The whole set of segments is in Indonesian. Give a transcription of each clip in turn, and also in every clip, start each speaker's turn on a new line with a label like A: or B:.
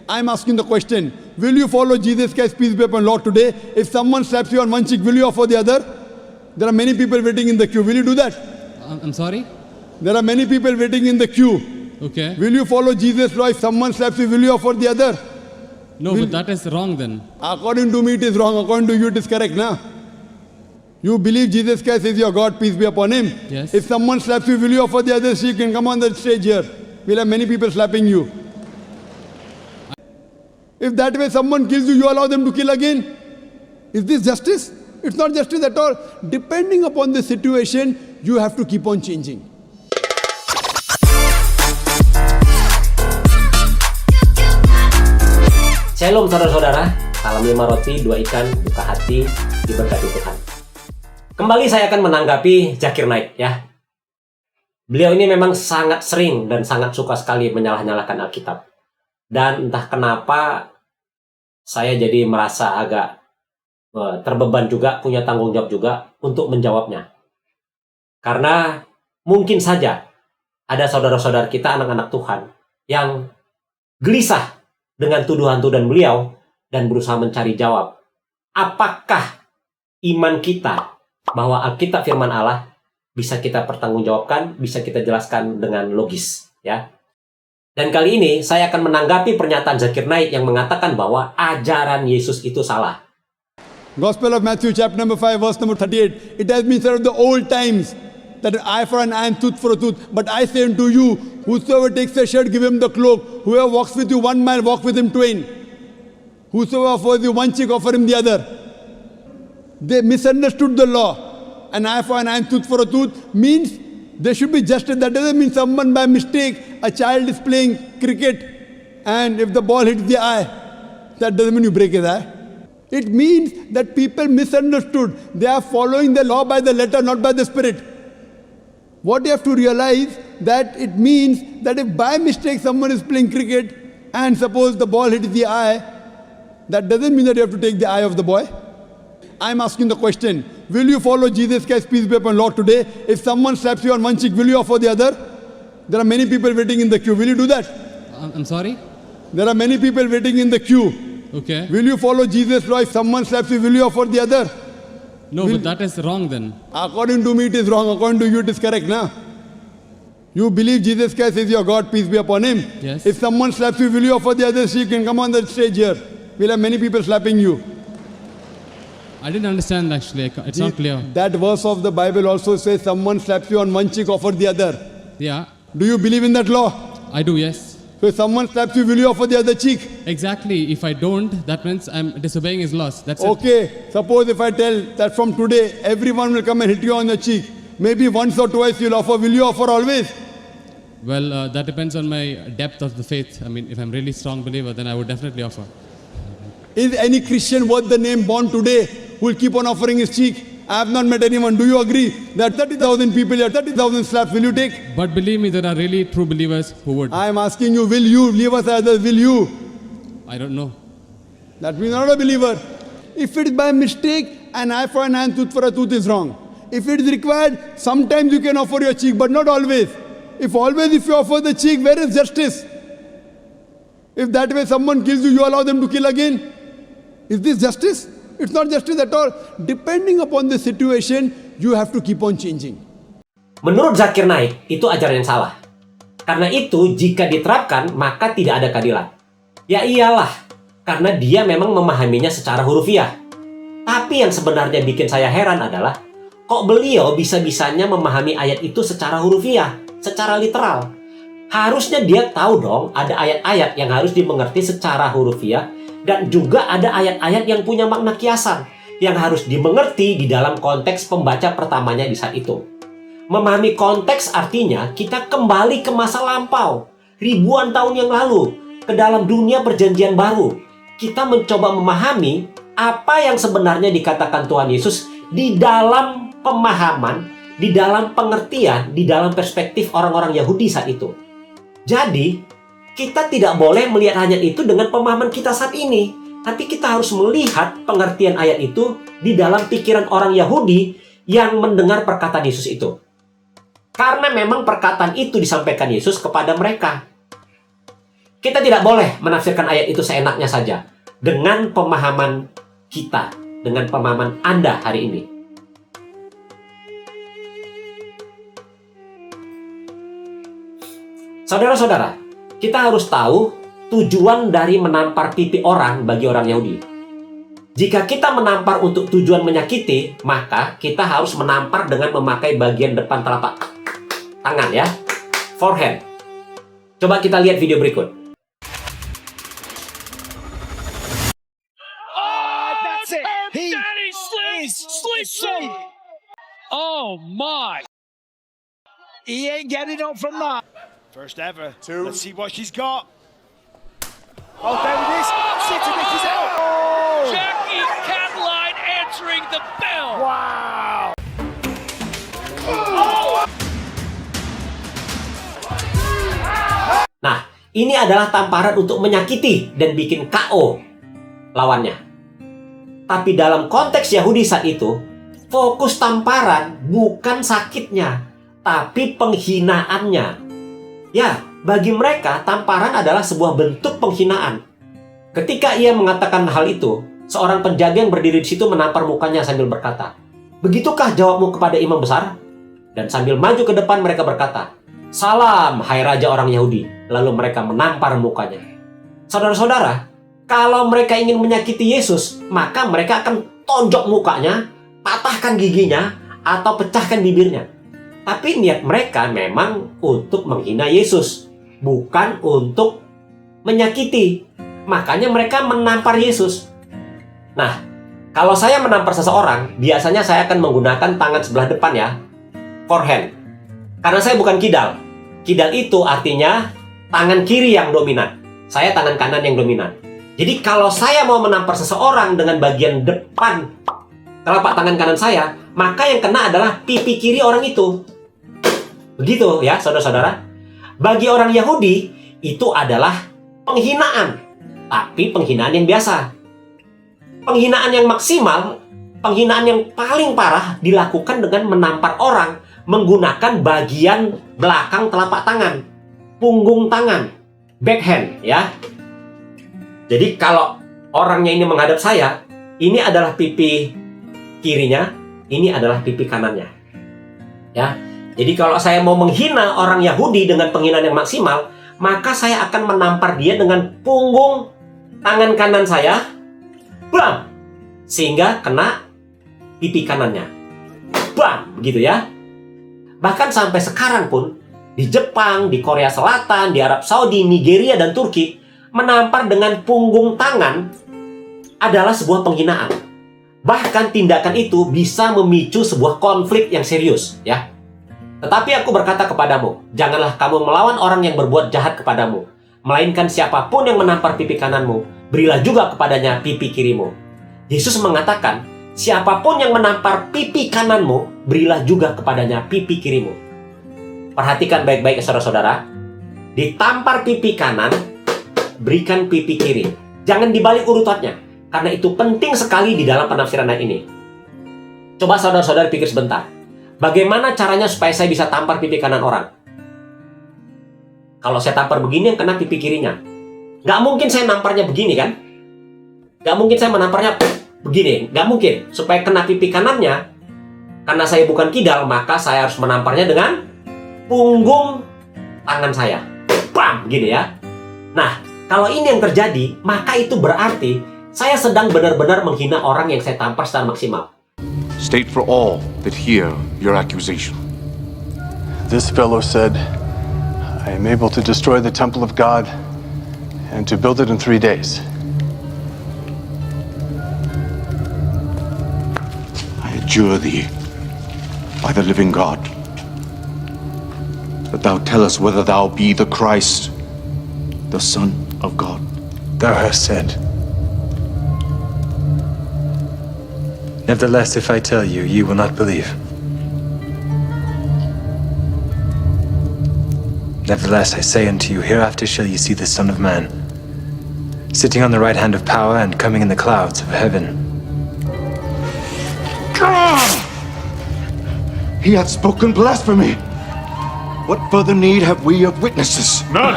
A: I'm asking the question, will you follow Jesus Christ, peace be upon Lord today? If someone slaps you on one cheek, will you offer the other? There are many people waiting in the queue. Will you do that?
B: I'm sorry?
A: There are many people waiting in the queue.
B: Okay.
A: Will you follow Jesus' law? If someone slaps you, will you offer the other?
B: No, but that is wrong then.
A: According to me, it is wrong. According to you, it is correct, now. You believe Jesus Christ is your God, peace be upon him.
B: Yes.
A: If someone slaps you, will you offer the other cheek? You can come on the stage here. We'll have many people slapping you. If that way someone kills you, you allow them to kill again. Is this justice? It's not justice at all. Depending upon the situation, you have to keep on changing.
C: Shalom saudara-saudara, salam 5 roti, 2 ikan, buka hati, diberkati Tuhan. Kembali saya akan menanggapi Zakir Naik ya. Beliau ini memang sangat sering dan sangat suka sekali menyalah-nyalahkan Alkitab. Dan entah kenapa saya jadi merasa agak terbeban juga, punya tanggung jawab juga untuk menjawabnya. Karena mungkin saja ada saudara-saudara kita, anak-anak Tuhan, yang gelisah dengan tuduhan-tuduhan beliau dan berusaha mencari jawab. Apakah iman kita bahwa Alkitab firman Allah bisa kita pertanggungjawabkan, bisa kita jelaskan dengan logis, ya. Dan kali ini saya akan menanggapi pernyataan Zakir Naik yang mengatakan bahwa ajaran Yesus itu salah.
A: Gospel of Matthew chapter number 5 verse number 38. It has been said of the old times that an eye for an eye and tooth for a tooth. But I say unto you, whosoever takes a shirt, give him the cloak. Whoever walks with you 1 mile, walk with him twain. Whosoever offers you one cheek, offer him the other. They misunderstood the law. An eye for an eye and tooth for a tooth means there should be justice. That doesn't mean someone by mistake, a child is playing cricket, and if the ball hits the eye, that doesn't mean you break his eye. It means that people misunderstood. They are following the law by the letter, not by the spirit. What you have to realize that it means that if by mistake someone is playing cricket and suppose the ball hits the eye, that doesn't mean that you have to take the eye of the boy. I'm asking the question, will you follow Jesus Christ, peace be upon Lord today? If someone slaps you on one cheek, will you offer the other? There are many people waiting in the queue. Will you do that?
B: I'm sorry?
A: There are many people waiting in the queue.
B: Okay.
A: Will you follow Jesus' law? If someone slaps you, will you offer the other?
B: No, but that is wrong then.
A: According to me, it is wrong. According to you, it is correct, now. You believe Jesus Christ is your God, peace be upon him.
B: Yes.
A: If someone slaps you, will you offer the other cheek? You can come on the stage here. We'll have many people slapping you.
B: I didn't understand actually. It's not clear.
A: That verse of the Bible also says someone slaps you on one cheek, offer the other.
B: Yeah,
A: Do you believe in that law?
B: I do, yes.
A: So if someone slaps you, will you offer the other cheek?
B: Exactly. If I don't, that means I'm disobeying his laws. That's it.
A: Okay, suppose if I tell that from today, everyone will come and hit you on the cheek. Maybe once or twice you'll offer. Will you offer always?
B: Well, that depends on my depth of the faith. I mean, if I'm really strong believer, then I would definitely offer.
A: Is any Christian worth the name born today who will keep on offering his cheek? I have not met anyone. Do you agree that 30,000 people here, 30,000 slaps, will you take?
B: But believe me, there are really true believers who would.
A: I am asking you, will you leave us others? Will you?
B: I don't know.
A: That means you're not a believer. If it is by mistake, an eye for an eye and tooth for a tooth is wrong. If it is required, sometimes you can offer your cheek, but not always. If you offer the cheek, where is justice? If that way someone kills you, you allow them to kill again. Is this justice? It's not justice at all. Depending upon the situation, you have to keep on changing.
C: Menurut Zakir Naik, itu ajaran yang salah. Karena itu, jika diterapkan, maka tidak ada keadilan. Ya iyalah, karena dia memang memahaminya secara hurufiah. Tapi yang sebenarnya bikin saya heran adalah, kok beliau bisa-bisanya memahami ayat itu secara hurufiah, secara literal. Harusnya dia tahu dong, ada ayat-ayat yang harus dimengerti secara hurufiah, dan juga ada ayat-ayat yang punya makna kiasan yang harus dimengerti di dalam konteks pembaca pertamanya di saat itu. Memahami konteks artinya kita kembali ke masa lampau, ribuan tahun yang lalu, ke dalam dunia perjanjian baru. Kita mencoba memahami apa yang sebenarnya dikatakan Tuhan Yesus di dalam pemahaman, di dalam pengertian, di dalam perspektif orang-orang Yahudi saat itu. Jadi, kita tidak boleh melihat ayat itu dengan pemahaman kita saat ini. Tapi kita harus melihat pengertian ayat itu di dalam pikiran orang Yahudi yang mendengar perkataan Yesus itu. Karena memang perkataan itu disampaikan Yesus kepada mereka. Kita tidak boleh menafsirkan ayat itu seenaknya saja dengan pemahaman kita, dengan pemahaman Anda hari ini. Saudara-saudara, kita harus tahu tujuan dari menampar pipi orang bagi orang Yahudi. Jika kita menampar untuk tujuan menyakiti, maka kita harus menampar dengan memakai bagian depan telapak tangan ya, forehand. Coba kita lihat video berikut.
D: Oh my! He ain't getting up from that. First ever. Two. Let's see what she's got. Oh, there it is. City Nick is out. Oh. Jackie Cataline answering the bell. Wow. Oh.
C: Nah, ini adalah tamparan untuk menyakiti dan bikin KO lawannya. Tapi dalam konteks Yahudi saat itu, fokus tamparan bukan sakitnya, tapi penghinaannya. Ya, bagi mereka tamparan adalah sebuah bentuk penghinaan. Ketika ia mengatakan hal itu, seorang penjaga yang berdiri di situ menampar mukanya sambil berkata, "Begitukah jawabmu kepada imam besar?" Dan sambil maju ke depan mereka berkata, "Salam, hai raja orang Yahudi." Lalu mereka menampar mukanya. Saudara-saudara, kalau mereka ingin menyakiti Yesus, maka mereka akan tonjok mukanya, patahkan giginya, atau pecahkan bibirnya. Tapi niat mereka memang untuk menghina Yesus, bukan untuk menyakiti. Makanya mereka menampar Yesus. Nah, kalau saya menampar seseorang, biasanya saya akan menggunakan tangan sebelah depan ya, forehand. Karena saya bukan kidal. Kidal itu artinya tangan kiri yang dominan. Saya tangan kanan yang dominan. Jadi kalau saya mau menampar seseorang dengan bagian depan telapak tangan kanan saya, maka yang kena adalah pipi kiri orang itu. Begitu ya, saudara-saudara. Bagi orang Yahudi, itu adalah penghinaan. Tapi penghinaan yang biasa. Penghinaan yang maksimal, penghinaan yang paling parah dilakukan dengan menampar orang menggunakan bagian belakang telapak tangan, punggung tangan, backhand ya. Jadi kalau orangnya ini menghadap saya, ini adalah pipi kirinya, ini adalah pipi kanannya. Ya. Jadi kalau saya mau menghina orang Yahudi dengan penghinaan yang maksimal, maka saya akan menampar dia dengan punggung tangan kanan saya, bam, sehingga kena pipi kanannya, bam, begitu ya. Bahkan sampai sekarang pun di Jepang, di Korea Selatan, di Arab Saudi, Nigeria, dan Turki, menampar dengan punggung tangan adalah sebuah penghinaan. Bahkan tindakan itu bisa memicu sebuah konflik yang serius, ya. Tetapi aku berkata kepadamu, janganlah kamu melawan orang yang berbuat jahat kepadamu, melainkan siapapun yang menampar pipi kananmu, berilah juga kepadanya pipi kirimu. Yesus mengatakan, siapapun yang menampar pipi kananmu, berilah juga kepadanya pipi kirimu. Perhatikan baik-baik, saudara-saudara. Ditampar pipi kanan, berikan pipi kiri. Jangan dibalik urutannya, karena itu penting sekali di dalam penafsiran ayat ini. Coba saudara-saudara pikir sebentar. Bagaimana caranya supaya saya bisa tampar pipi kanan orang? Kalau saya tampar begini, yang kena pipi kirinya. Nggak mungkin saya namparnya begini kan? Nggak mungkin saya menamparnya begini. Nggak mungkin. Supaya kena pipi kanannya, karena saya bukan kidal, maka saya harus menamparnya dengan punggung tangan saya. Bam! Gini ya. Nah, kalau ini yang terjadi, maka itu berarti saya sedang benar-benar menghina orang yang saya tampar secara maksimal.
E: State for all that hear your accusation.
F: This fellow said, I am able to destroy the temple of God and to build it in 3 days.
E: I adjure thee by the living God that thou tell us whether thou be the Christ, the Son of God.
F: Thou hast said. Nevertheless, if I tell you, you will not believe. Nevertheless, I say unto you, hereafter shall ye see the Son of Man, sitting on the right hand of power and coming in the clouds of heaven.
E: He hath spoken blasphemy. What further need have we of witnesses?
F: None.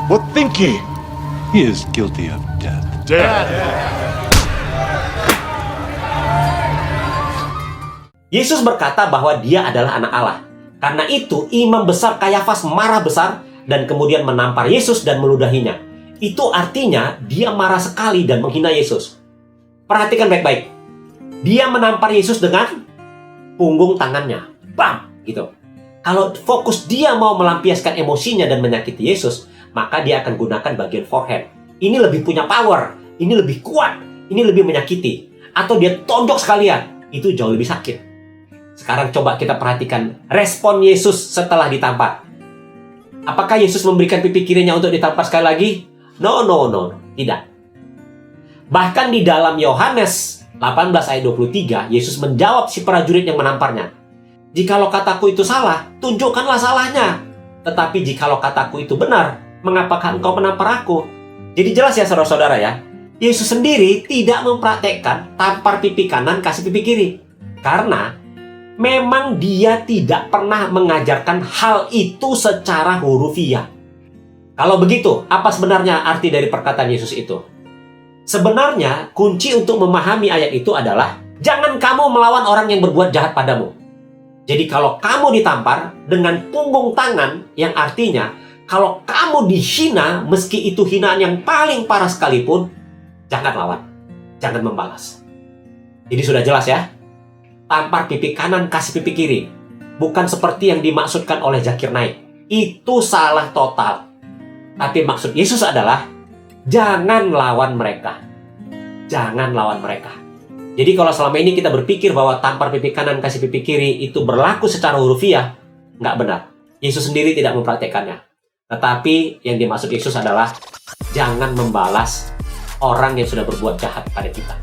E: What think ye?
F: He is guilty of death.
C: Yesus berkata bahwa dia adalah anak Allah. Karena itu, imam besar Kayafas marah besar dan kemudian menampar Yesus dan meludahinya. Itu artinya dia marah sekali dan menghina Yesus. Perhatikan baik-baik. Dia menampar Yesus dengan punggung tangannya. Bam! Gitu. Kalau fokus dia mau melampiaskan emosinya dan menyakiti Yesus, maka dia akan gunakan bagian forehead. Ini lebih punya power. Ini lebih kuat. Ini lebih menyakiti. Atau dia tonjok sekalian. Itu jauh lebih sakit. Sekarang coba kita perhatikan respon Yesus setelah ditampar. Apakah Yesus memberikan pipi kirinya untuk ditampar sekali lagi? No. Tidak. Bahkan di dalam Yohanes 18 ayat 23, Yesus menjawab si prajurit yang menamparnya. Jikalau kataku itu salah, tunjukkanlah salahnya. Tetapi jikalau kataku itu benar, mengapakah engkau menampar aku? Jadi jelas ya saudara-saudara ya. Yesus sendiri tidak mempraktekkan tampar pipi kanan, kasih pipi kiri. Karena memang dia tidak pernah mengajarkan hal itu secara hurufiah. Kalau begitu, apa sebenarnya arti dari perkataan Yesus itu? Sebenarnya, kunci untuk memahami ayat itu adalah jangan kamu melawan orang yang berbuat jahat padamu. Jadi kalau kamu ditampar dengan punggung tangan, yang artinya kalau kamu dihina, meski itu hinaan yang paling parah sekalipun, jangan lawan, jangan membalas. Jadi sudah jelas ya? Tampar pipi kanan, kasih pipi kiri. Bukan seperti yang dimaksudkan oleh Zakir Naik. Itu salah total. Tapi maksud Yesus adalah jangan lawan mereka. Jangan lawan mereka. Jadi kalau selama ini kita berpikir bahwa tampar pipi kanan, kasih pipi kiri itu berlaku secara hurufiah, nggak benar. Yesus sendiri tidak mempraktekannya. Tetapi yang dimaksud Yesus adalah jangan membalas orang yang sudah berbuat jahat pada kita.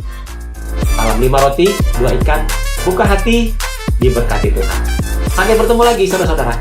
C: Salam 5 roti, 2 ikan, buka hati, diberkati Tuhan. Sampai bertemu lagi saudara-saudara.